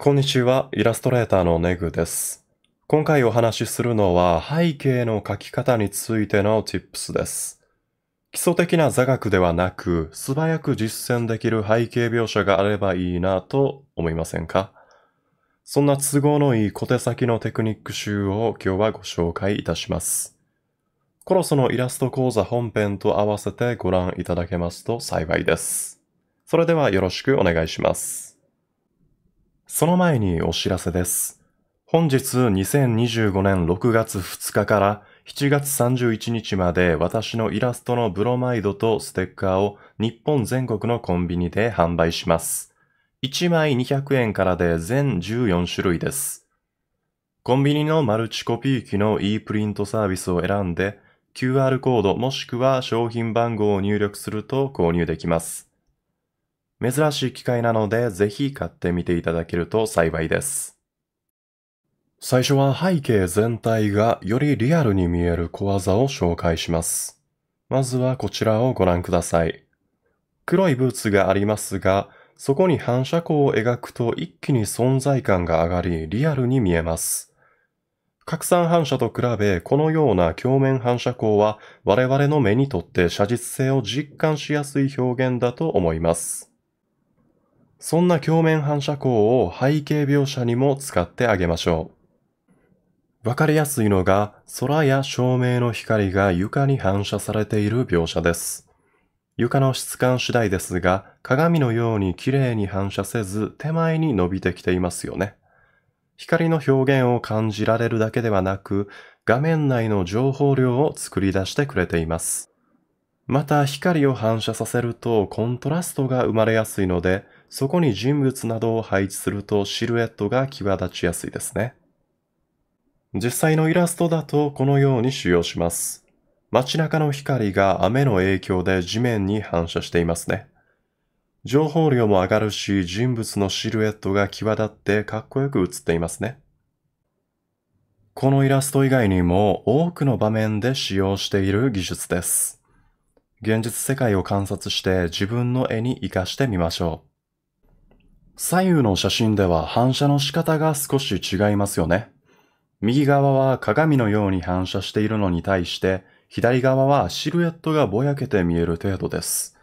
こんにちは、イラストレーターのネグです。今回お話しするのは背景の描き方についての Tips です。基礎的な座学ではなく、素早く実践できる背景描写があればいいなと思いませんか？そんな都合のいい小手先のテクニック集を今日はご紹介いたします。コロソのイラスト講座本編と合わせてご覧いただけますと幸いです。それではよろしくお願いします。その前にお知らせです。本日2025年6月2日から7月31日まで私のイラストのブロマイドとステッカーを日本全国のコンビニで販売します。1枚200円からで全14種類です。コンビニのマルチコピー機の e プリントサービスを選んで QR コードもしくは商品番号を入力すると購入できます。珍しい機会なので、ぜひ買ってみていただけると幸いです。最初は背景全体がよりリアルに見える小技を紹介します。まずはこちらをご覧ください。黒いブーツがありますが、そこに反射光を描くと一気に存在感が上がり、リアルに見えます。拡散反射と比べ、このような鏡面反射光は我々の目にとって写実性を実感しやすい表現だと思います。そんな鏡面反射光を背景描写にも使ってあげましょう。わかりやすいのが空や照明の光が床に反射されている描写です。床の質感次第ですが、鏡のように綺麗に反射せず手前に伸びてきていますよね。光の表現を感じられるだけではなく、画面内の情報量を作り出してくれています。また光を反射させるとコントラストが生まれやすいので、そこに人物などを配置するとシルエットが際立ちやすいですね。実際のイラストだとこのように使用します。街中の光が雨の影響で地面に反射していますね。情報量も上がるし、人物のシルエットが際立ってかっこよく写っていますね。このイラスト以外にも多くの場面で使用している技術です。現実世界を観察して自分の絵に活かしてみましょう。左右の写真では反射の仕方が少し違いますよね。右側は鏡のように反射しているのに対して、左側はシルエットがぼやけて見える程度です。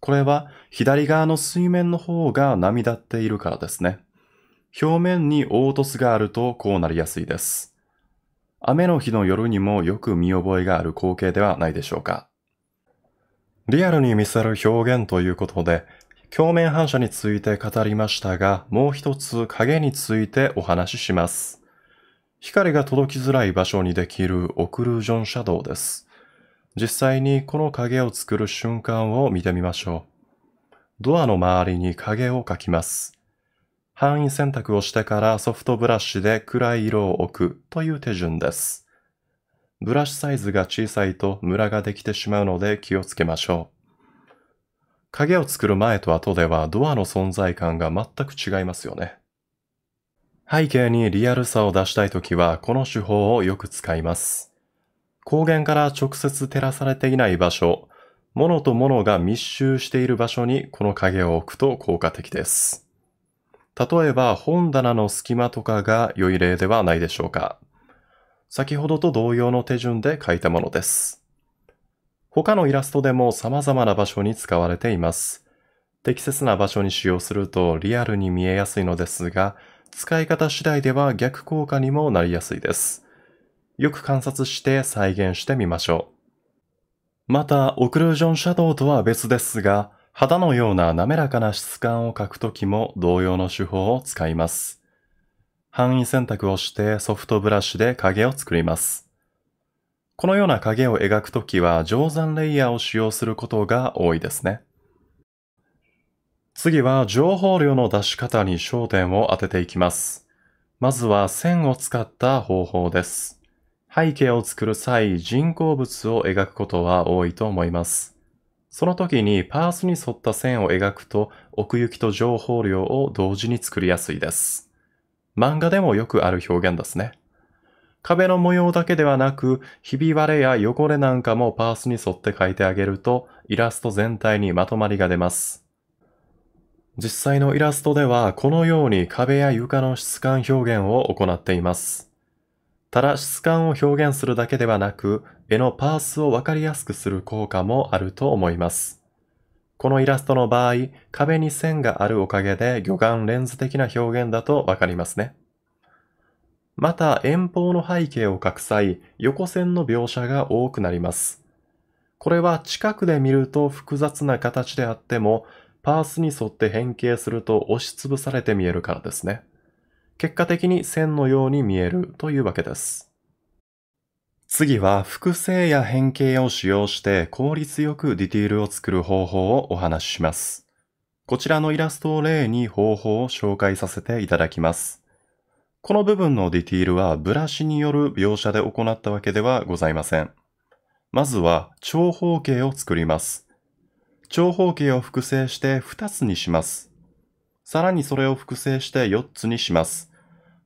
これは左側の水面の方が波立っているからですね。表面に凹凸があるとこうなりやすいです。雨の日の夜にもよく見覚えがある光景ではないでしょうか。リアルに見せる表現ということで、鏡面反射について語りましたが、もう一つ影についてお話しします。光が届きづらい場所にできるオクルージョンシャドウです。実際にこの影を作る瞬間を見てみましょう。ドアの周りに影を描きます。範囲選択をしてからソフトブラシで暗い色を置くという手順です。ブラシサイズが小さいとムラができてしまうので気をつけましょう。影を作る前と後ではドアの存在感が全く違いますよね。背景にリアルさを出したいときはこの手法をよく使います。光源から直接照らされていない場所、物と物が密集している場所にこの影を置くと効果的です。例えば本棚の隙間とかが良い例ではないでしょうか。先ほどと同様の手順で描いたものです。他のイラストでも様々な場所に使われています。適切な場所に使用するとリアルに見えやすいのですが、使い方次第では逆効果にもなりやすいです。よく観察して再現してみましょう。また、オクルージョンシャドウとは別ですが、肌のような滑らかな質感を描くときも同様の手法を使います。範囲選択をしてソフトブラシで影を作ります。このような影を描くときは定山レイヤーを使用することが多いですね。次は情報量の出し方に焦点を当てていきます。まずは線を使った方法です。背景を作る際、人工物を描くことは多いと思います。その時にパースに沿った線を描くと奥行きと情報量を同時に作りやすいです。漫画でもよくある表現ですね。壁の模様だけではなく、ひび割れや汚れなんかもパースに沿って描いてあげるとイラスト全体にまとまりが出ます。実際のイラストではこのように壁や床の質感表現を行っています。ただ質感を表現するだけではなく、絵のパースをわかりやすくする効果もあると思います。このイラストの場合、壁に線があるおかげで魚眼レンズ的な表現だとわかりますね。また、遠方の背景を描く際、横線の描写が多くなります。これは近くで見ると複雑な形であっても、パースに沿って変形すると押しつぶされて見えるからですね。結果的に線のように見えるというわけです。次は複製や変形を使用して効率よくディティールを作る方法をお話しします。こちらのイラストを例に方法を紹介させていただきます。この部分のディティールはブラシによる描写で行ったわけではございません。まずは長方形を作ります。長方形を複製して2つにします。さらにそれを複製して4つにします。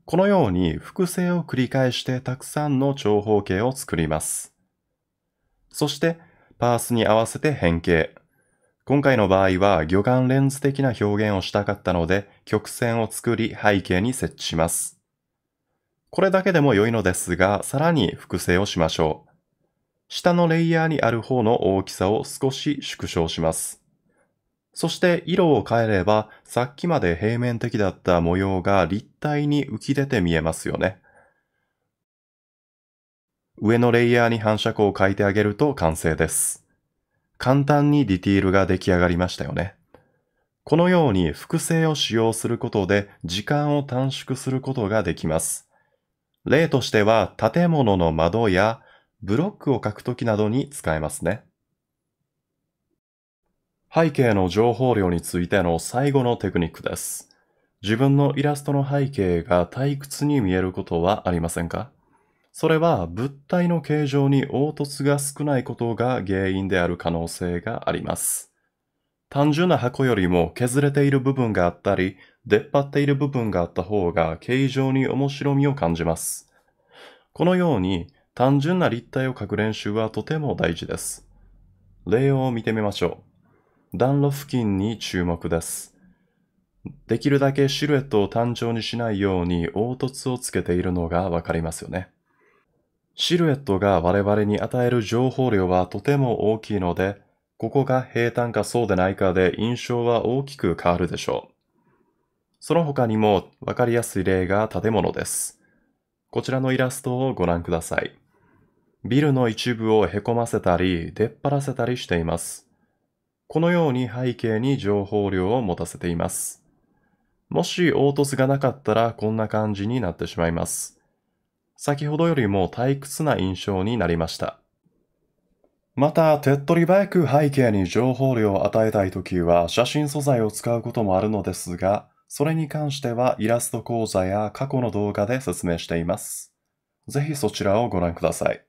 このように複製を繰り返してたくさんの長方形を作ります。そしてパースに合わせて変形。今回の場合は魚眼レンズ的な表現をしたかったので曲線を作り背景に設置します。これだけでも良いのですが、さらに複製をしましょう。下のレイヤーにある方の大きさを少し縮小します。そして色を変えれば、さっきまで平面的だった模様が立体に浮き出て見えますよね。上のレイヤーに反射光を描いてあげると完成です。簡単にディティールが出来上がりましたよね。このように複製を使用することで時間を短縮することができます。例としては建物の窓やブロックを描くときなどに使えますね。背景の情報量についての最後のテクニックです。自分のイラストの背景が退屈に見えることはありませんか？それは物体の形状に凹凸が少ないことが原因である可能性があります。単純な箱よりも削れている部分があったり、出っ張っている部分があった方が形状に面白みを感じます。このように単純な立体を描く練習はとても大事です。例を見てみましょう。暖炉付近に注目です。できるだけシルエットを単調にしないように凹凸をつけているのがわかりますよね。シルエットが我々に与える情報量はとても大きいので、ここが平坦かそうでないかで印象は大きく変わるでしょう。その他にもわかりやすい例が建物です。こちらのイラストをご覧ください。ビルの一部をへこませたり、出っ張らせたりしています。このように背景に情報量を持たせています。もし凹凸がなかったらこんな感じになってしまいます。先ほどよりも退屈な印象になりました。また、手っ取り早く背景に情報量を与えたいときは写真素材を使うこともあるのですが、それに関してはイラスト講座や過去の動画で説明しています。ぜひそちらをご覧ください。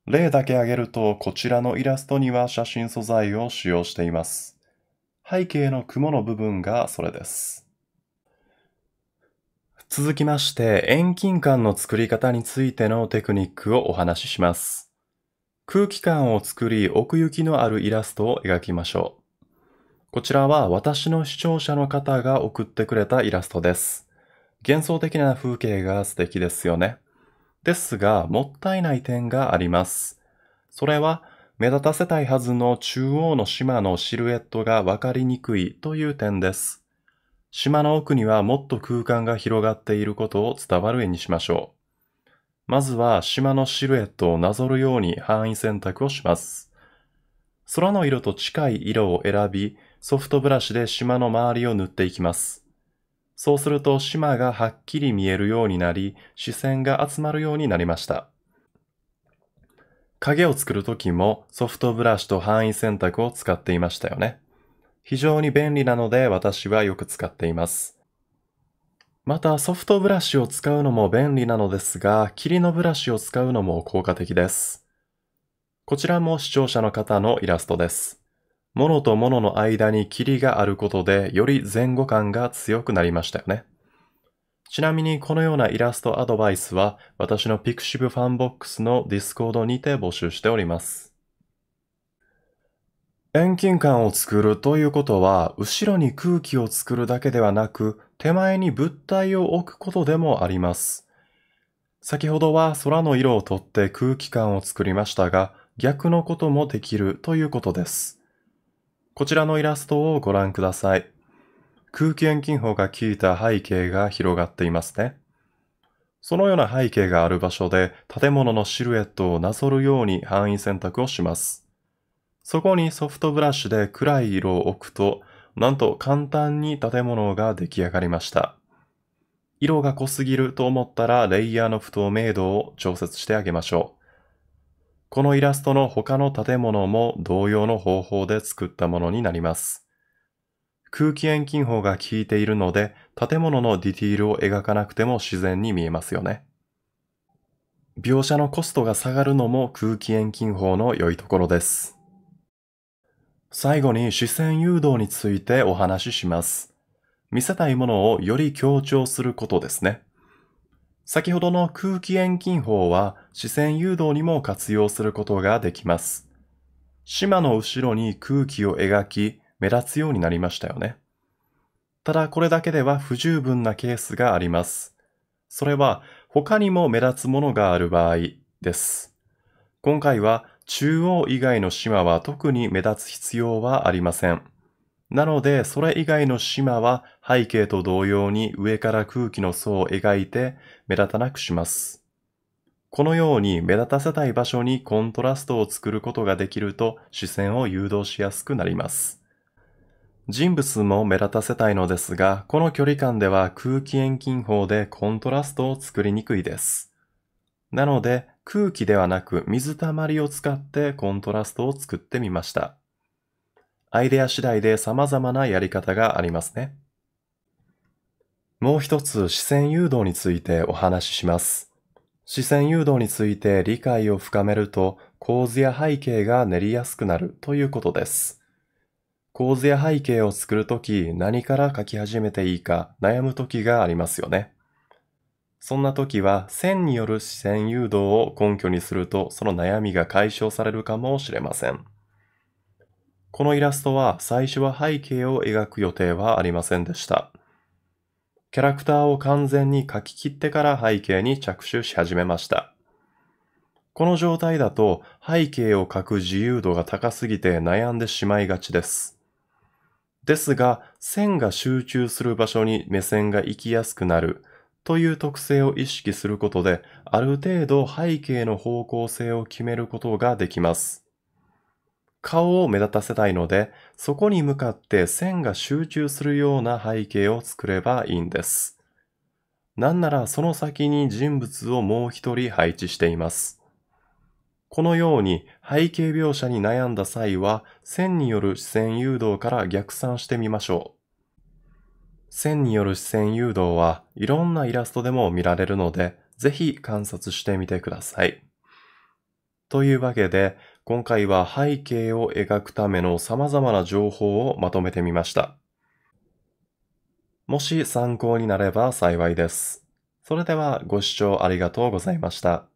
例だけ挙げると、こちらのイラストには写真素材を使用しています。背景の雲の部分がそれです。続きまして、遠近感の作り方についてのテクニックをお話しします。空気感を作り、奥行きのあるイラストを描きましょう。こちらは私の視聴者の方が送ってくれたイラストです。幻想的な風景が素敵ですよね。ですが、もったいない点があります。それは、目立たせたいはずの中央の島のシルエットがわかりにくいという点です。島の奥にはもっと空間が広がっていることを伝わる絵にしましょう。まずは島のシルエットをなぞるように範囲選択をします。空の色と近い色を選び、ソフトブラシで島の周りを塗っていきます。そうすると島がはっきり見えるようになり、視線が集まるようになりました。影を作るときもソフトブラシと範囲選択を使っていましたよね。非常に便利なので私はよく使っています。またソフトブラシを使うのも便利なのですが、霧のブラシを使うのも効果的です。こちらも視聴者の方のイラストです。物と物の間に霧があることでより前後感が強くなりましたよね。ちなみにこのようなイラストアドバイスは私の Pixiv ファンボックスの Discord にて募集しております。遠近感を作るということは、後ろに空気を作るだけではなく、手前に物体を置くことでもあります。先ほどは空の色をとって空気感を作りましたが、逆のこともできるということです。こちらのイラストをご覧ください。空気遠近法が効いた背景が広がっていますね。そのような背景がある場所で建物のシルエットをなぞるように範囲選択をします。そこにソフトブラシで暗い色を置くと、なんと簡単に建物が出来上がりました。色が濃すぎると思ったらレイヤーの不透明度を調節してあげましょう。このイラストの他の建物も同様の方法で作ったものになります。空気遠近法が効いているので、建物のディティールを描かなくても自然に見えますよね。描写のコストが下がるのも空気遠近法の良いところです。最後に視線誘導についてお話しします。見せたいものをより強調することですね。先ほどの空気遠近法は視線誘導にも活用することができます。島の後ろに空気を描き、目立つようになりましたよね。ただこれだけでは不十分なケースがあります。それは他にも目立つものがある場合です。今回は中央以外の島は特に目立つ必要はありません。なのでそれ以外の島は背景と同様に上から空気の層を描いて目立たなくします。このように目立たせたい場所にコントラストを作ることができると視線を誘導しやすくなります。人物も目立たせたいのですが、この距離感では空気遠近法でコントラストを作りにくいです。なので空気ではなく水たまりを使ってコントラストを作ってみました。アイデア次第で様々なやり方がありますね。もう一つ視線誘導についてお話しします。視線誘導について理解を深めると構図や背景が練りやすくなるということです。構図や背景を作るとき何から書き始めていいか悩むときがありますよね。そんなときは線による視線誘導を根拠にするとその悩みが解消されるかもしれません。このイラストは最初は背景を描く予定はありませんでした。キャラクターを完全に描き切ってから背景に着手し始めました。この状態だと背景を描く自由度が高すぎて悩んでしまいがちです。ですが、線が集中する場所に目線が行きやすくなるという特性を意識することで、ある程度背景の方向性を決めることができます。顔を目立たせたいので、そこに向かって線が集中するような背景を作ればいいんです。なんならその先に人物をもう一人配置しています。このように背景描写に悩んだ際は、線による視線誘導から逆算してみましょう。線による視線誘導はいろんなイラストでも見られるので、ぜひ観察してみてください。というわけで、今回は背景を描くための様々な情報をまとめてみました。もし参考になれば幸いです。それではご視聴ありがとうございました。